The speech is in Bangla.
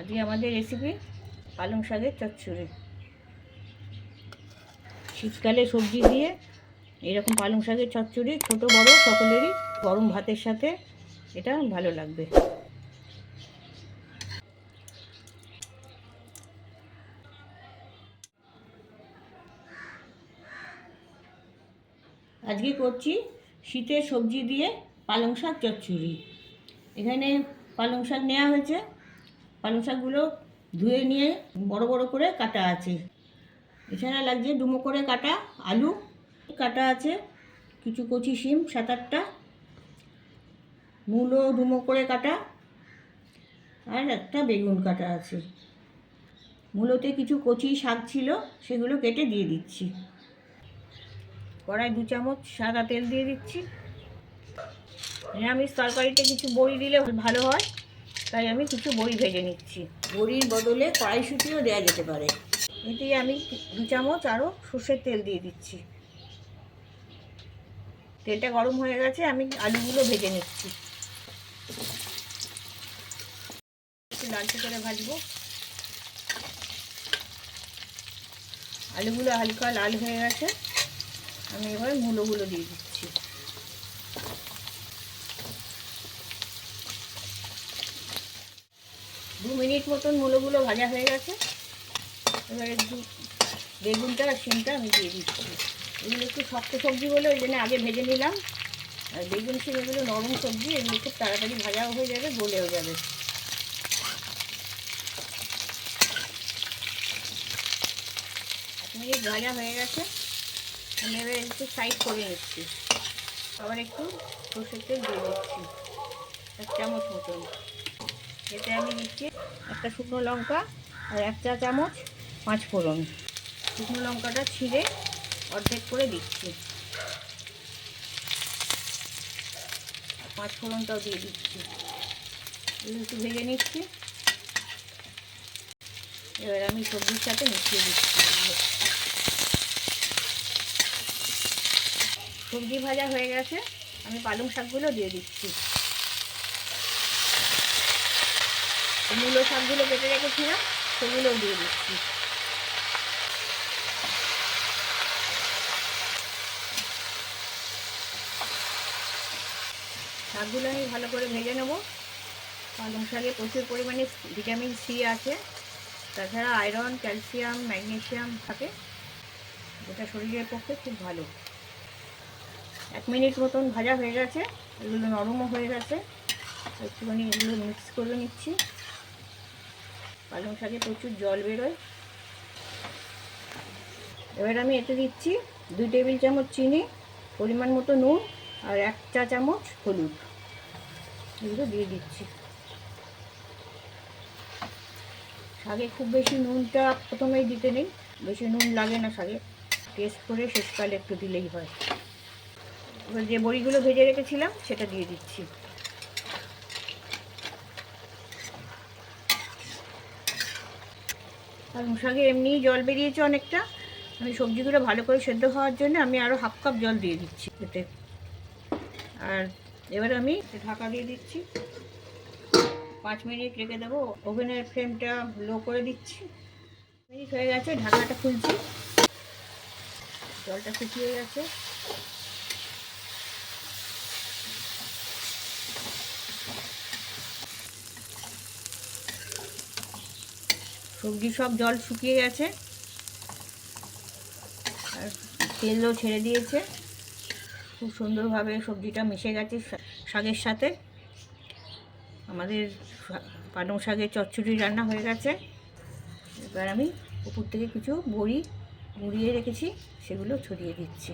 আজকে আমাদের রেসিপি পালং শাকের চচ্চড়ি। শীতকালে সবজি দিয়ে এরকম পালং শাকের চচ্চড়ি ছোট বড় সকলেরই গরম ভাতের সাথে এটা ভালো লাগবে। আজকে করছি শীতের সবজি দিয়ে পালং শাক চচ্চড়ি। এখানে পালং শাক নেওয়া হয়েছে, পালং শাকগুলো ধুয়ে নিয়ে বড় বড় করে কাটা আছে। এছাড়া লাগছে ডুমো করে কাটা আলু কাটা আছে, কিছু কচি শিম 7-8টা, মূলো ডুমো করে কাটা, আর একটা বেগুন কাটা আছে। মূলোতে কিছু কচি শাক ছিল, সেগুলো কেটে দিয়ে দিচ্ছি। কড়াই 2 চামচ সাদা তেল দিয়ে দিচ্ছি। নিরামিষ তরকারিতে কিছু বড়ি দিলে ভালো হয়, তাই আমি কিছু বড়ি ভেজে নিচ্ছি। বড়ির বদলে কড়াইশুঁটিও দেওয়া যেতে পারে। এতে আমি 2 চামচ আরও সর্ষের তেল দিয়ে দিচ্ছি। তেলটা গরম হয়ে গেছে, আমি আলুগুলো ভেজে নিচ্ছি। একটু লালচে করে ভাজবো। আলুগুলো হালকা লাল হয়ে গেছে, আমি এবার মূলোগুলো দিয়ে দিচ্ছি। দু মিনিট মতন মূলোগুলো ভাজা হয়ে গেছে। এবার একটু বেগুনটা আর শিমটা আমি দিয়ে দিচ্ছি। এগুলো একটু শক্ত সবজি বলে ওই জন্য আগে ভেজে নিলাম। আর বেগুন শিম এগুলো নরম সবজি, এগুলো খুব তাড়াতাড়ি ভাজাও হয়ে যাবে, গলেও যাবে। মিনিট ভাজা হয়ে গেছে, আমি এবার একটু সাইড করে নিচ্ছি। আবার একটু সর্ষের তেল দিয়ে দিচ্ছি 1 চামচ মতন। এতে আমি দিচ্ছি একটা শুকনো লঙ্কা আর 1 চা চামচ 5 ফোড়ন। শুকনো লঙ্কাটা ছিঁড়ে অর্ধেক করে দিচ্ছি, 5 ফোড়নটাও দিয়ে দিচ্ছি। একটু ভেজে নিচ্ছি। এবার আমি সবজির সাথে মিশিয়ে দিচ্ছি। সবজি ভাজা হয়ে গেছে, আমি পালং শাকগুলো দিয়ে দিচ্ছি। মূলো শাকগুলো কেটে রেখেছিলাম, সেগুলোও দিয়ে দিচ্ছি। শাকগুলো আমি ভালো করে ভেজে নেব। পালং শাকে প্রচুর পরিমাণে ভিটামিন সি আছে, তাছাড়া আয়রন, ক্যালসিয়াম, ম্যাগনেসিয়াম থাকে, যেটা শরীরের পক্ষে খুব ভালো। 1 মিনিট মতন ভাজা হয়ে গেছে, এগুলো নরমও হয়ে গেছে। একটুখানি এগুলো মিক্স করে নিচ্ছি। পালং শাকে প্রচুর জল বেরোয়। এবার আমি এতে দিচ্ছি 2 টেবিল চামচ চিনি, পরিমাণ মতো নুন আর 1 চা চামচ হলুদ। এগুলো দিয়ে দিচ্ছি। শাকে খুব বেশি নুনটা প্রথমেই দিতে নেই, বেশি নুন লাগে না শাকে, টেস্ট করে শেষকালে একটু দিলেই হয়। এবার যে বড়িগুলো ভেজে রেখেছিলাম সেটা দিয়ে দিচ্ছি। পালং শাকে এমনিই জল বেরিয়েছে অনেকটা, আমি সবজিগুলো ভালো করে সেদ্ধ হওয়ার জন্য আমি আরও 1/2 কাপ জল দিয়ে দিচ্ছি এতে। আর এবার আমি ঢাকা দিয়ে দিচ্ছি। 5 মিনিট রেখে দেবো। ওভেনের ফ্লেমটা লো করে দিচ্ছি। মিনিট হয়ে গেছে, ঢাকনাটা খুলছি। জলটা শুকিয়ে গেছে। সবজি সব জল শুকিয়ে গেছে আর তেলও ছেড়ে দিয়েছে। খুব সুন্দরভাবে সবজিটা মিশে গেছে শাকের সাথে। আমাদের পালং শাকের চচ্চড়ি রান্না হয়ে গেছে। এবার আমি উপর থেকে কিছু বড়ি মুড়িয়ে রেখেছি, সেগুলো ছড়িয়ে দিচ্ছি।